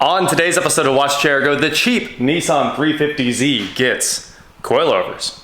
On today's episode of Watch Chair Go, the cheap Nissan 350z gets coilovers.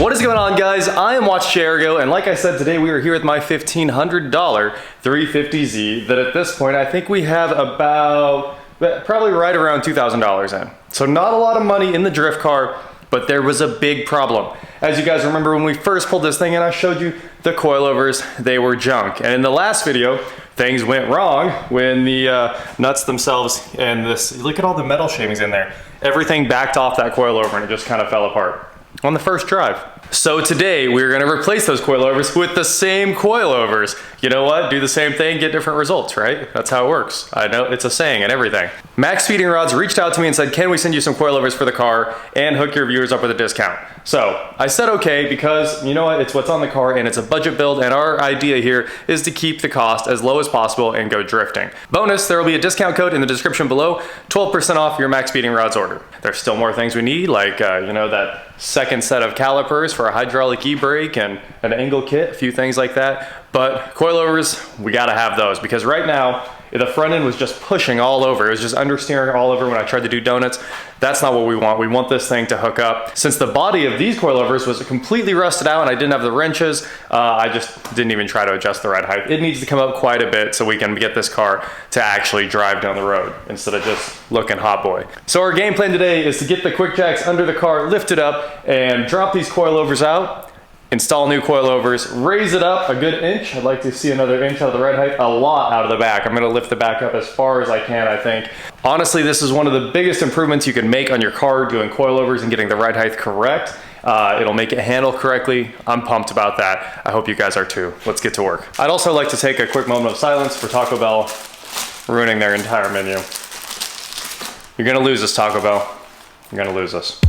What is going on, guys? I am Watch Chair Go, and like I said, today we are here with my $1,500 350z that at this point I think we have about probably right around $2,000 in. So not a lot of money in the drift car, but there was a big problem. As you guys remember, when we first pulled this thing in, I showed you the coilovers, they were junk. And in the last video, things went wrong when the nuts themselves and this, look at all the metal shavings in there. Everything backed off that coilover and it just kind of fell apart on the first drive. So today we're gonna replace those coilovers with the same coilovers. You know what? Do the same thing, get different results, right? That's how it works. I know it's a saying and everything. Max Speeding Rods reached out to me and said, can we send you some coilovers for the car and hook your viewers up with a discount? So I said okay, because you know what? It's what's on the car and it's a budget build, and our idea here is to keep the cost as low as possible and go drifting. Bonus, there will be a discount code in the description below, 12% off your Max Speeding Rods order. There's still more things we need, like you know, that second set of calipers for a hydraulic e-brake and an angle kit, a few things like that. But coilovers, we gotta have those, because right now, the front end was just pushing all over. It was just understeering all over when I tried to do donuts. That's not what we want. We want this thing to hook up. Since the body of these coilovers was completely rusted out and I didn't have the wrenches, I just didn't even try to adjust the ride height. It needs to come up quite a bit so we can get this car to actually drive down the road instead of just looking hot boy. So our game plan today is to get the quick jacks under the car, lift it up, and drop these coilovers out. Install new coilovers, raise it up a good inch. I'd like to see another inch out of the ride height, a lot out of the back. I'm gonna lift the back up as far as I can, I think. Honestly, this is one of the biggest improvements you can make on your car, doing coilovers and getting the ride height correct. It'll make it handle correctly. I'm pumped about that. I hope you guys are too. Let's get to work. I'd also like to take a quick moment of silence for Taco Bell ruining their entire menu. You're gonna lose us, Taco Bell. You're gonna lose us.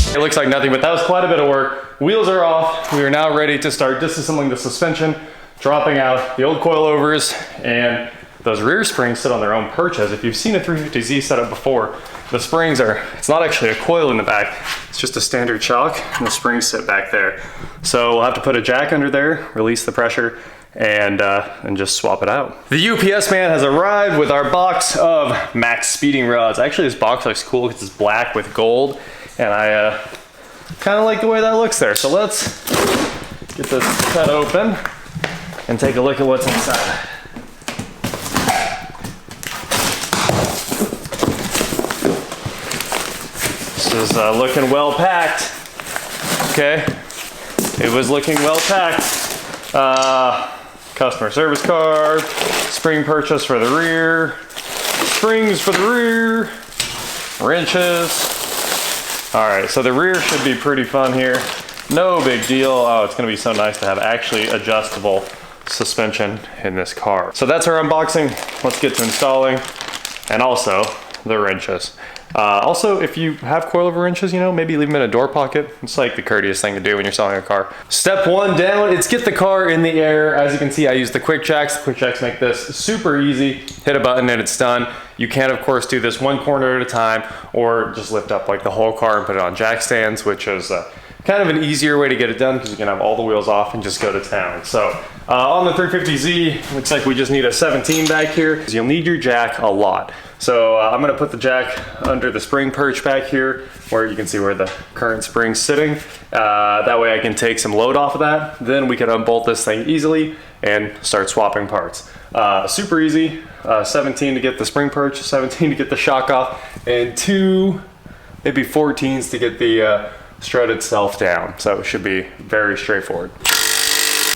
It looks like nothing, but that was quite a bit of work. Wheels are off. We are now ready to start disassembling the suspension, dropping out the old coilovers, and those rear springs sit on their own perch. As if you've seen a 350Z setup before, the springs are, it's not actually a coil in the back, it's just a standard shock, and the springs sit back there. So we'll have to put a jack under there, release the pressure, and just swap it out. The UPS man has arrived with our box of Max Speeding Rods. Actually, this box looks cool because it's black with gold, and I kind of like the way that looks there. So let's get this cut open and take a look at what's inside. This is looking well packed. Okay, it was looking well packed. Customer service card, spring purchase for the rear, springs for the rear, wrenches. All right, so the rear should be pretty fun here. No big deal. Oh, it's gonna be so nice to have actually adjustable suspension in this car. So that's our unboxing. Let's get to installing, and also the wrenches. Also, if you have coilover wrenches, you know, maybe leave them in a door pocket. It's like the courteous thing to do when you're selling a car. Step one down, it's get the car in the air. As you can see, I use the quick jacks. The quick jacks make this super easy. Hit a button and it's done. You can, of course, do this one corner at a time, or just lift up like the whole car and put it on jack stands, which is kind of an easier way to get it done because you can have all the wheels off and just go to town. So on the 350Z, looks like we just need a 17 back here. You'll need your jack a lot. So I'm gonna put the jack under the spring perch back here, where you can see where the current spring's sitting. That way I can take some load off of that. Then we can unbolt this thing easily and start swapping parts. Super easy. 17 to get the spring perch, 17 to get the shock off, and 2, maybe 14s to get the strut itself down. So it should be very straightforward.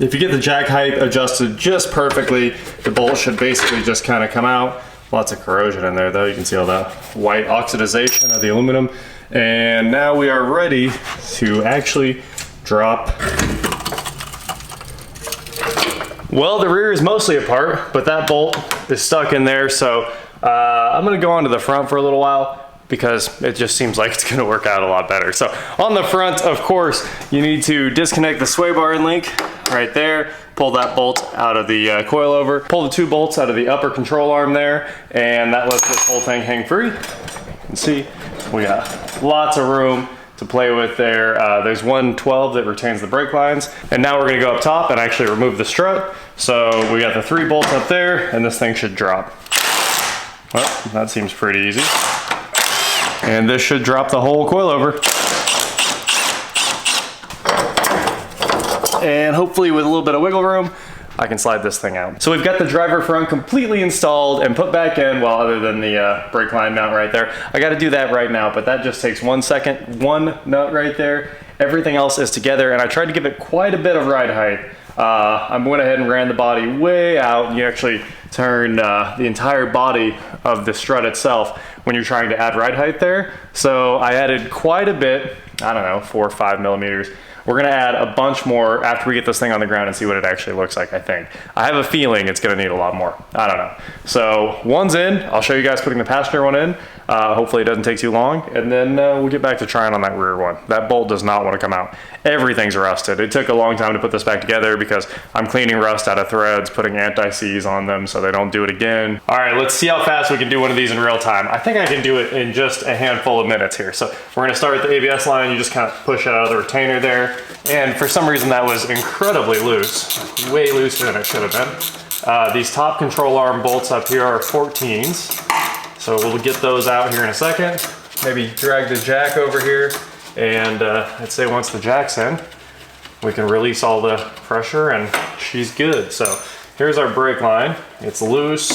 If you get the jack height adjusted just perfectly, the bolt should basically just kind of come out. Lots of corrosion in there though. You can see all the white oxidization of the aluminum. And now we are ready to actually drop. Well, the rear is mostly apart, but that bolt is stuck in there, so I'm gonna go onto the front for a little while because it just seems like it's gonna work out a lot better. So on the front, of course, you need to disconnect the sway bar and link right there, pull that bolt out of the coilover, pull the 2 bolts out of the upper control arm there, and that lets this whole thing hang free. You can see we got lots of room to play with there. There's one 12 that retains the brake lines. And now we're gonna go up top and actually remove the strut. So we got the 3 bolts up there and this thing should drop. Well, that seems pretty easy. And this should drop the whole coilover. And hopefully with a little bit of wiggle room, I can slide this thing out. So we've got the driver front completely installed and put back in, well, other than the brake line mount right there. I gotta do that right now, but that just takes 1 second, 1 nut right there. Everything else is together, and I tried to give it quite a bit of ride height. I went ahead and ran the body way out, and you actually turn the entire body of the strut itself when you're trying to add ride height there. So I added quite a bit, I don't know, 4 or 5 millimeters. We're gonna add a bunch more after we get this thing on the ground and see what it actually looks like, I think. I have a feeling it's gonna need a lot more. I don't know. So one's in, I'll show you guys putting the passenger one in. Hopefully it doesn't take too long, and then we'll get back to trying on that rear one. That bolt does not wanna come out. Everything's rusted. It took a long time to put this back together because I'm cleaning rust out of threads, putting anti-seize on them so they don't do it again. All right, let's see how fast we can do one of these in real time. I think I can do it in just a handful of minutes here. So we're gonna start with the ABS line. You just kind of push it out of the retainer there. And for some reason that was incredibly loose, way looser than it should have been. These top control arm bolts up here are 14s. So we'll get those out here in a second. Maybe drag the jack over here. And I'd say once the jack's in, we can release all the pressure and she's good. So here's our brake line. It's loose.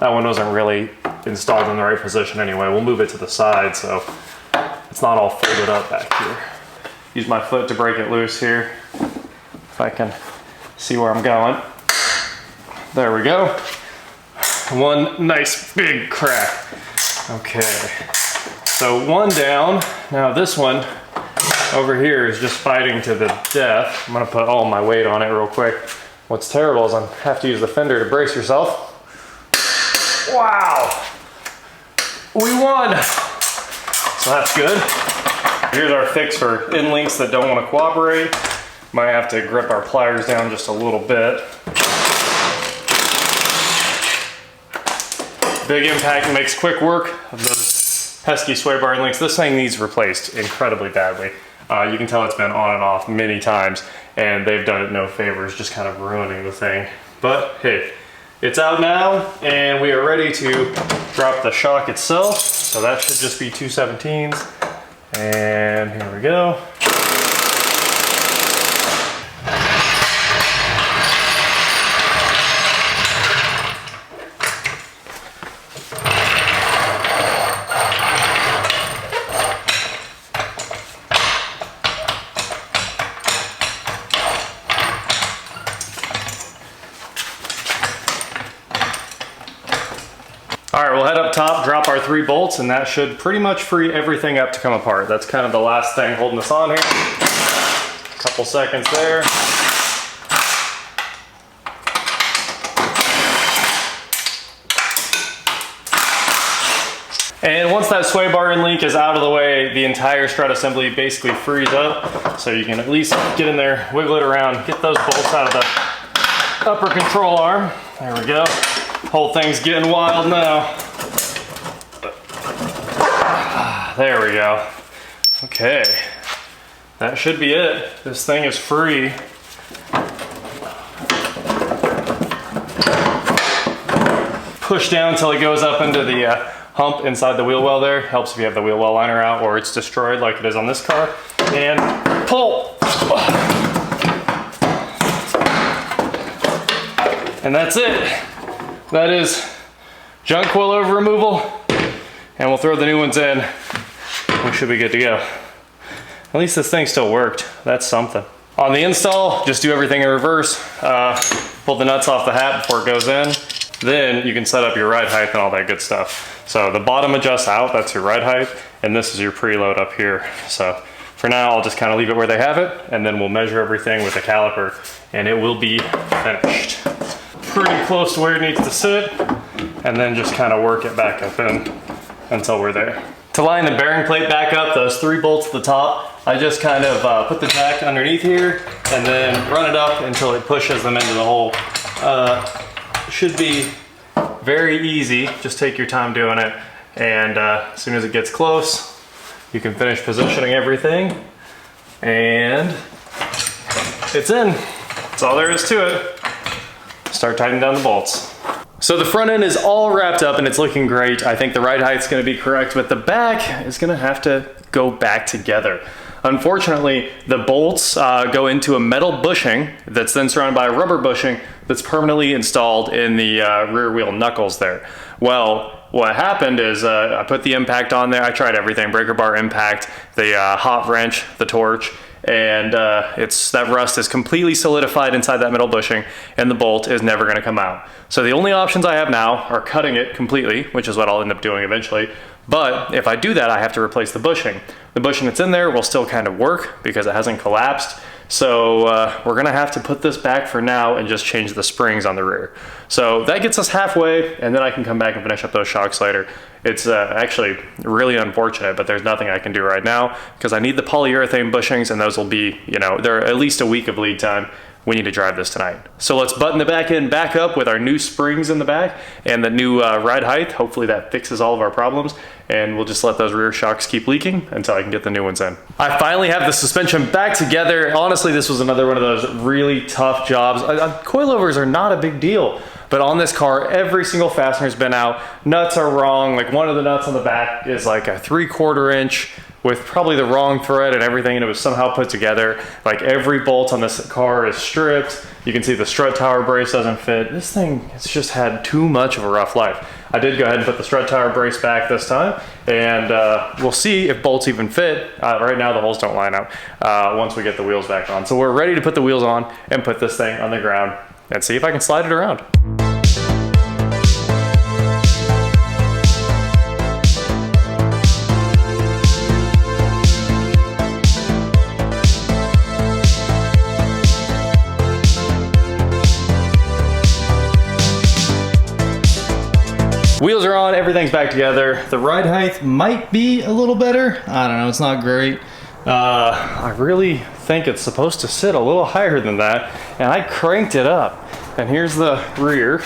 That one wasn't really installed in the right position anyway. We'll move it to the side so it's not all folded up back here. Use my foot to break it loose here. If I can see where I'm going. There we go. One nice big crack. Okay, so one down. Now this one over here is just fighting to the death. I'm gonna put all my weight on it real quick. What's terrible is I have to use the fender to brace yourself. Wow, we won. So that's good. Here's our fix for end links that don't want to cooperate. Might have to grip our pliers down just a little bit. Big impact makes quick work of those pesky sway bar links. This thing needs replaced incredibly badly. You can tell it's been on and off many times and they've done it no favors, just kind of ruining the thing. But hey, it's out now and we are ready to drop the shock itself. So that should just be 217s. And here we go. All right, we'll head up top, drop our 3 bolts, and that should pretty much free everything up to come apart. That's kind of the last thing holding us on here. Couple seconds there. And once that sway bar and link is out of the way, the entire strut assembly basically frees up. So you can at least get in there, wiggle it around, get those bolts out of the upper control arm. There we go. Whole thing's getting wild now. There we go. Okay, that should be it. This thing is free. Push down until it goes up into the hump inside the wheel well there. Helps if you have the wheel well liner out or it's destroyed like it is on this car. And pull. And that's it. That is junk coilover removal, and we'll throw the new ones in. We should be good to go. At least this thing still worked. That's something. On the install, just do everything in reverse. Pull the nuts off the hat before it goes in. Then you can set up your ride height and all that good stuff. So the bottom adjusts out, that's your ride height, and this is your preload up here. So for now, I'll just kind of leave it where they have it, and then we'll measure everything with a caliper, and it will be finished. Pretty close to where it needs to sit. and then just kind of work it back up in until we're there. To line the bearing plate back up, those 3 bolts at the top, I just kind of put the jack underneath here and then run it up until it pushes them into the hole. Should be very easy, just take your time doing it, and as soon as it gets close, you can finish positioning everything, and it's in. That's all there is to it. Start tightening down the bolts. So the front end is all wrapped up and it's looking great. I think the ride height's gonna be correct, but the back is gonna have to go back together. Unfortunately, the bolts go into a metal bushing that's then surrounded by a rubber bushing that's permanently installed in the rear wheel knuckles there. Well, what happened is I put the impact on there. I tried everything, breaker bar, impact, the hot wrench, the torch, and that rust is completely solidified inside that metal bushing, and the bolt is never gonna come out. So the only options I have now are cutting it completely, which is what I'll end up doing eventually. But if I do that, I have to replace the bushing. The bushing that's in there will still kind of work because it hasn't collapsed. So we're gonna have to put this back for now and just change the springs on the rear. So that gets us halfway, and then I can come back and finish up those shocks later. It's actually really unfortunate, but there's nothing I can do right now because I need the polyurethane bushings, and those will be, you know, they're at least a week of lead time. We need to drive this tonight. So let's button the back end back up with our new springs in the back and the new ride height. Hopefully that fixes all of our problems, and we'll just let those rear shocks keep leaking until I can get the new ones in. I finally have the suspension back together. Honestly, this was another one of those really tough jobs. Coilovers are not a big deal, but on this car, every single fastener's been out. Nuts are wrong. Like, one of the nuts on the back is like a 3/4 inch with probably the wrong thread and everything, and it was somehow put together. Like, every bolt on this car is stripped. You can see the strut tower brace doesn't fit. This thing has just had too much of a rough life. I did go ahead and put the strut tower brace back this time, and we'll see if bolts even fit. Right now the holes don't line up once we get the wheels back on. So we're ready to put the wheels on and put this thing on the ground and see if I can slide it around. Wheels are on, everything's back together. The ride height might be a little better. I don't know, it's not great. I really think it's supposed to sit a little higher than that, and I cranked it up. And here's the rear.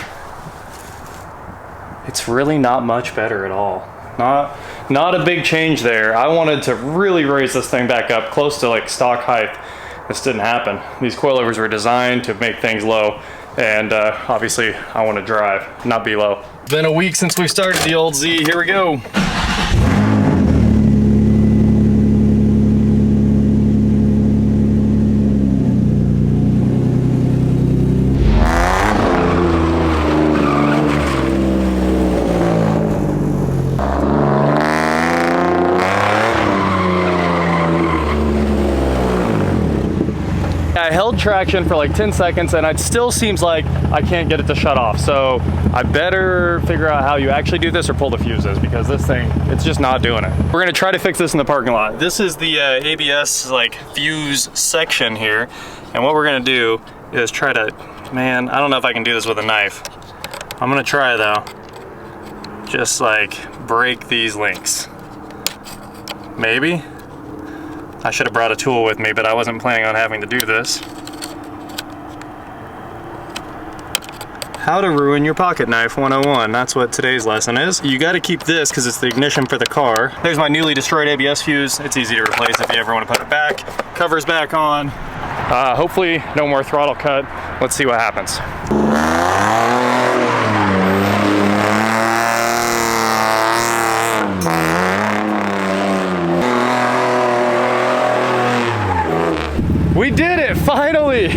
It's really not much better at all. Not a big change there. I wanted to really raise this thing back up close to like stock height. This didn't happen. These coilovers were designed to make things low, and obviously I want to drive, not be low. Been a week since we started the old Z. Here we go. I held traction for like 10 seconds and it still seems like I can't get it to shut off. So I better figure out how you actually do this or pull the fuses, because this thing, it's just not doing it. We're gonna try to fix this in the parking lot. This is the ABS like fuse section here. And what we're gonna do is try to, man, I don't know if I can do this with a knife. I'm gonna try though. Just like break these links. Maybe. I should have brought a tool with me, but I wasn't planning on having to do this. How to ruin your pocket knife 101. That's what today's lesson is. You got to keep this because it's the ignition for the car. There's my newly destroyed ABS fuse. It's easy to replace if you ever want to put it back. Cover's back on. Hopefully no more throttle cut. Let's see what happens. We did it, finally!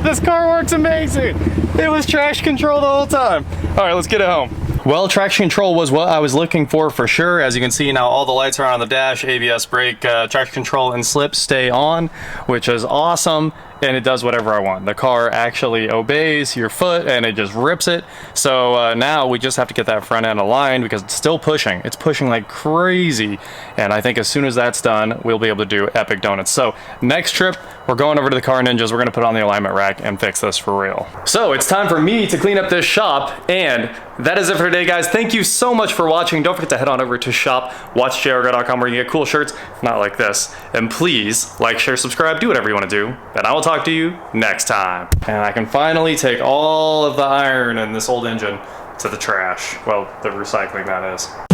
This car works amazing! It was traction control the whole time. All right, let's get it home. Well, traction control was what I was looking for sure. As you can see now, all the lights are on the dash, ABS brake, traction control and slip stay on, which is awesome. and it does whatever I want. The car actually obeys your foot and it just rips it. So now we just have to get that front end aligned because it's still pushing. It's pushing like crazy. And I think as soon as that's done, we'll be able to do epic donuts. So next trip, we're going over to the Car Ninjas. We're gonna put on the alignment rack and fix this for real. So it's time for me to clean up this shop, and that is it for today, guys. Thank you so much for watching. Don't forget to head on over to shop.watchjargo.com where you get cool shirts, not like this. And please like, share, subscribe, do whatever you want to do. And I will talk to you next time. And I can finally take all of the iron in this old engine to the trash. Well, the recycling, that is.